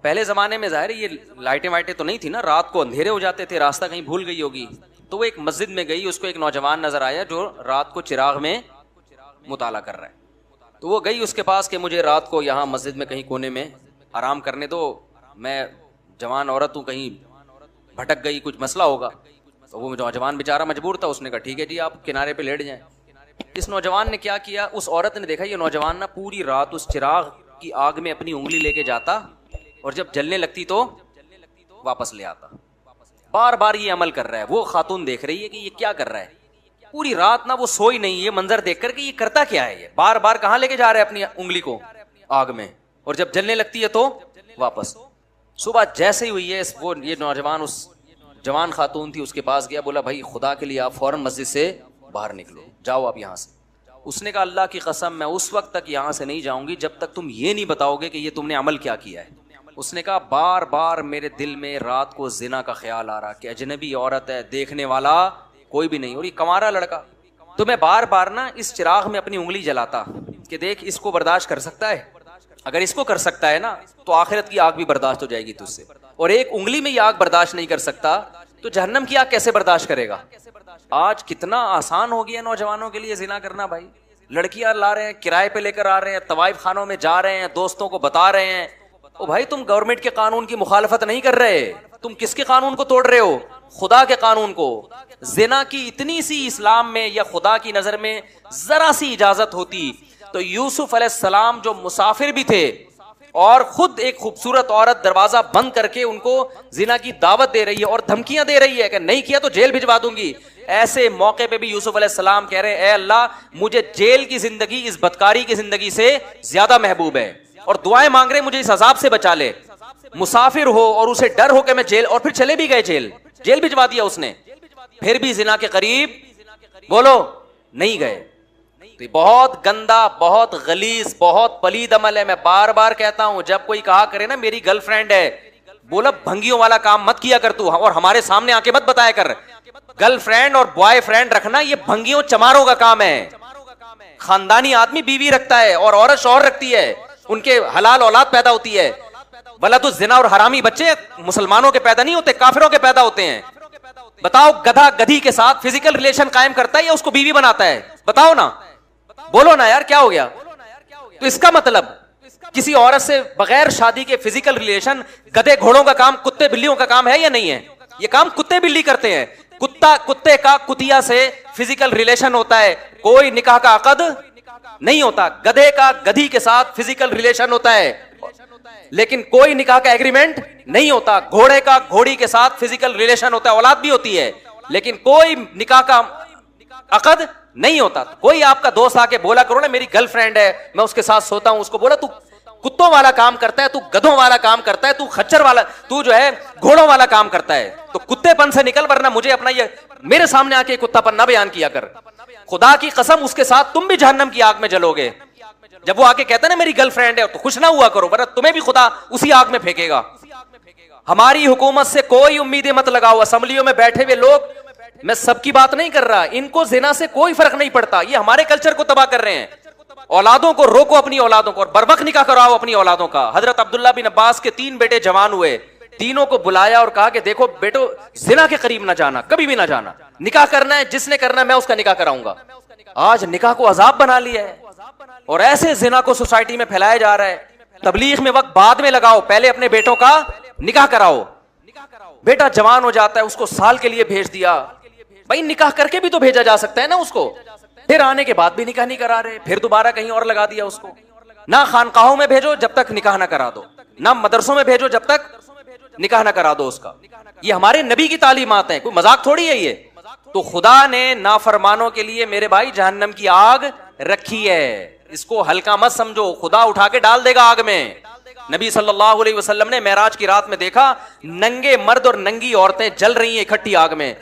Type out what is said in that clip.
پہلے زمانے میں ظاہر ہے یہ لائٹیں وائٹیں تو نہیں تھی نا, رات کو اندھیرے ہو جاتے تھے, راستہ کہیں بھول گئی ہوگی. تو وہ ایک مسجد میں گئی, اس کو ایک نوجوان نظر آیا جو رات کو چراغ میں مطالعہ کر رہا ہے. تو وہ گئی اس کے پاس کہ مجھے رات کو یہاں مسجد میں کہیں کونے میں آرام کرنے دو, میں جوان عورت ہوں, کہیں بھٹک گئی, کچھ مسئلہ ہوگا. تو وہ نوجوان بیچارہ مجبور تھا, اس نے کہا ٹھیک ہے جی آپ کنارے پہ لیٹ جائیں. اس نوجوان نے کیا کیا, اس عورت نے دیکھا یہ نوجوان نا پوری رات اس چراغ کی آگ میں اپنی انگلی لے کے جاتا اور جب جلنے لگتی تو واپس لے آتا. بار بار یہ عمل کر رہا ہے. وہ خاتون دیکھ رہی ہے کہ یہ کیا کر رہا ہے, پوری رات نا وہ سوئی نہیں, یہ منظر دیکھ کر کہ یہ کرتا کیا ہے, یہ بار بار کہاں لے کے جا رہا ہے اپنی انگلی کو آگ میں, اور جب جلنے لگتی ہے تو واپس. صبح جیسے ہی ہوئی ہے وہ یہ نوجوان اس جوان خاتون تھی اس کے پاس گیا, بولا بھائی خدا کے لیے آپ فوراً مسجد سے باہر نکلو, جاؤ آپ یہاں سے. اس نے کہا اللہ کی قسم میں اس وقت تک یہاں سے نہیں جاؤں گی جب تک تم یہ نہیں بتاؤ گے کہ یہ تم نے عمل کیا کیا ہے. اس نے کہا بار بار میرے دل میں رات کو زنا کا خیال آ رہا کہ اجنبی عورت ہے, دیکھنے والا کوئی بھی نہیں, اور یہ کنوارا لڑکا. تو میں بار بار نا اس چراغ میں اپنی انگلی جلاتا کہ دیکھ اس کو برداشت کر سکتا ہے, اگر اس کو کر سکتا ہے نا تو آخرت کی آگ بھی برداشت ہو جائے گی تجھ سے, اور ایک انگلی میں یہ آگ برداشت نہیں کر سکتا تو جہنم کی آگ کیسے برداشت کرے گا. آج کتنا آسان ہو گیا نوجوانوں کے لیے زنا کرنا بھائی. لڑکیاں لا رہے ہیں, کرائے پہ لے کر آ رہے ہیں, طوائف خانوں میں جا رہے ہیں, دوستوں کو بتا رہے ہیں. او بھائی تم گورنمنٹ کے قانون کی مخالفت نہیں کر رہے, تم کس کے قانون کو توڑ رہے ہو, خدا کے قانون کو. زنا کی اتنی سی اسلام میں یا خدا کی نظر میں ذرا سی اجازت ہوتی تو یوسف علیہ السلام جو مسافر بھی تھے اور خود ایک خوبصورت عورت دروازہ بند کر کے ان کو زنا کی دعوت دے رہی ہے اور دھمکیاں دے رہی ہے کہ نہیں کیا تو جیل بھجوا دوں گی, ایسے موقع پہ بھی یوسف علیہ السلام کہہ رہے ہیں اے اللہ مجھے جیل کی زندگی اس بدکاری کی زندگی سے زیادہ محبوب ہے, اور دعائیں مانگ رہے مجھے اس عذاب سے بچا لے. مسافر ہو اور اسے ڈر ہو کہ میں جیل, اور پھر چلے بھی گئے جیل بھجوا دیا اس نے, پھر بھی زنا کے قریب بولو نہیں گئے. تو یہ بہت گندا, بہت غلیظ, بہت پلید عمل ہے. میں بار بار کہتا ہوں جب کوئی کہا کرے نا میری گرل فرینڈ ہے, بولا بھنگیوں والا کام مت کیا کر تو, اور ہمارے سامنے آ کے مت بتایا کر. گرل فرینڈ اور بوائے فرینڈ رکھنا یہ بھنگیوں چماروں کا کام ہے. خاندانی آدمی بیوی رکھتا ہے اور عورت شوہر رکھتی ہے, ان کے حلال اولاد پیدا ہوتی ہے. ولد الزنا اور حرامی بچے مسلمانوں کے پیدا نہیں ہوتے, کافروں کے پیدا ہوتے ہیں. بتاؤ گدھا گدھی کے ساتھ فزیکل ریلیشن قائم کرتا ہے یا اس کو بیوی بناتا ہے, بتاؤ نا, بولو نا یار کیا ہو گیا. تو اس کا مطلب کسی عورت سے بغیر شادی کے فزیکل ریلیشن گدھے گھوڑوں کا کام, کتے بلیوں کا کام ہے یا نہیں ہے؟ یہ کام کتے بلی کرتے ہیں. کتے کا کتیا سے فزیکل ریلیشن ہوتا ہے, کوئی نکاح کا عقد نہیں ہوتا. گدھے کا گدھی کے ساتھ فزیکل ریلیشن ہوتا ہے لیکن کوئی نکاح کا ایگریمنٹ نہیں ہوتا. گھوڑے کا گھوڑی کے ساتھ فزیکل ریلیشن ہوتا ہے, اولاد بھی ہوتی ہے لیکن کوئی نکاح کا عقد نہیں ہوتا. کوئی آپ کا دوست آ کے بولا کرو نا میری گرل فرینڈ ہے میں اس کے ساتھ سوتا ہوں, اس کو بولا تو کتوں والا کام کرتا ہے, تو گدھوں والا کام کرتا ہے, تو خچر والا, تو جو ہے گھوڑوں والا کام کرتا ہے, تو کتے پن سے نکل, ورنہ مجھے اپنا یہ میرے سامنے آ کے کتا پن نہ بیان کیا کر. خدا کی قسم اس کے ساتھ تم بھی جہنم کی آگ میں جلو گے. جب وہ آ کے کہتا ہے نا میری گرل فرینڈ ہے تو خوش نہ ہوا کرو, ورنہ تمہیں بھی خدا اسی آگ میں پھینکے گا. ہماری حکومت سے کوئی امیدیں مت لگاؤ. اسمبلیوں میں بیٹھے ہوئے لوگ, میں سب کی بات نہیں کر رہا, ان کو زنا سے کوئی فرق نہیں پڑتا, یہ ہمارے کلچر کو تباہ کر رہے ہیں. اولادوں کو روکو, اپنی اولادوں کو, اور بروقت نکاح کراؤ اپنی اولادوں کا. حضرت عبداللہ بن عباس کے 3 بیٹے جوان ہوئے, تینوں کو بلایا اور کہا کہ دیکھو بیٹو زنا کے قریب نہ جانا, کبھی بھی نہ جانا, نکاح کرنا ہے جس نے کرنا ہے میں اس کا نکاح کراؤں گا. آج نکاح کو عذاب بنا لیا ہے اور ایسے زنا کو سوسائٹی میں پھیلایا جا رہا ہے. تبلیغ میں وقت بعد میں لگاؤ, پہلے اپنے بیٹوں کا نکاح کراؤ. بیٹا جوان ہو جاتا ہے اس کو سال کے لیے بھیج دیا, بھائی نکاح کر کے بھی تو بھیجا جا سکتا ہے نا اس کو. پھر آنے کے بعد بھی نکاح نہیں کرا رہے, پھر دوبارہ کہیں اور لگا دیا اس کو. نہ خانقاہوں میں بھیجو جب تک نکاح نہ کرا دو, نہ مدرسوں میں بھیجو جب تک نکاح نہ کرا دو اس کا. یہ ہمارے نبی کی تعلیمات ہیں, کوئی مذاق تھوڑی ہے یہ. تو خدا نے نافرمانوں کے لیے میرے بھائی جہنم کی آگ رکھی ہے, اس کو ہلکا مت سمجھو, خدا اٹھا کے ڈال دے گا آگ میں. نبی صلی اللہ علیہ وسلم نے معراج کی رات میں دیکھا ننگے مرد اور ننگی عورتیں جل رہی ہیں اکٹھی آگ میں.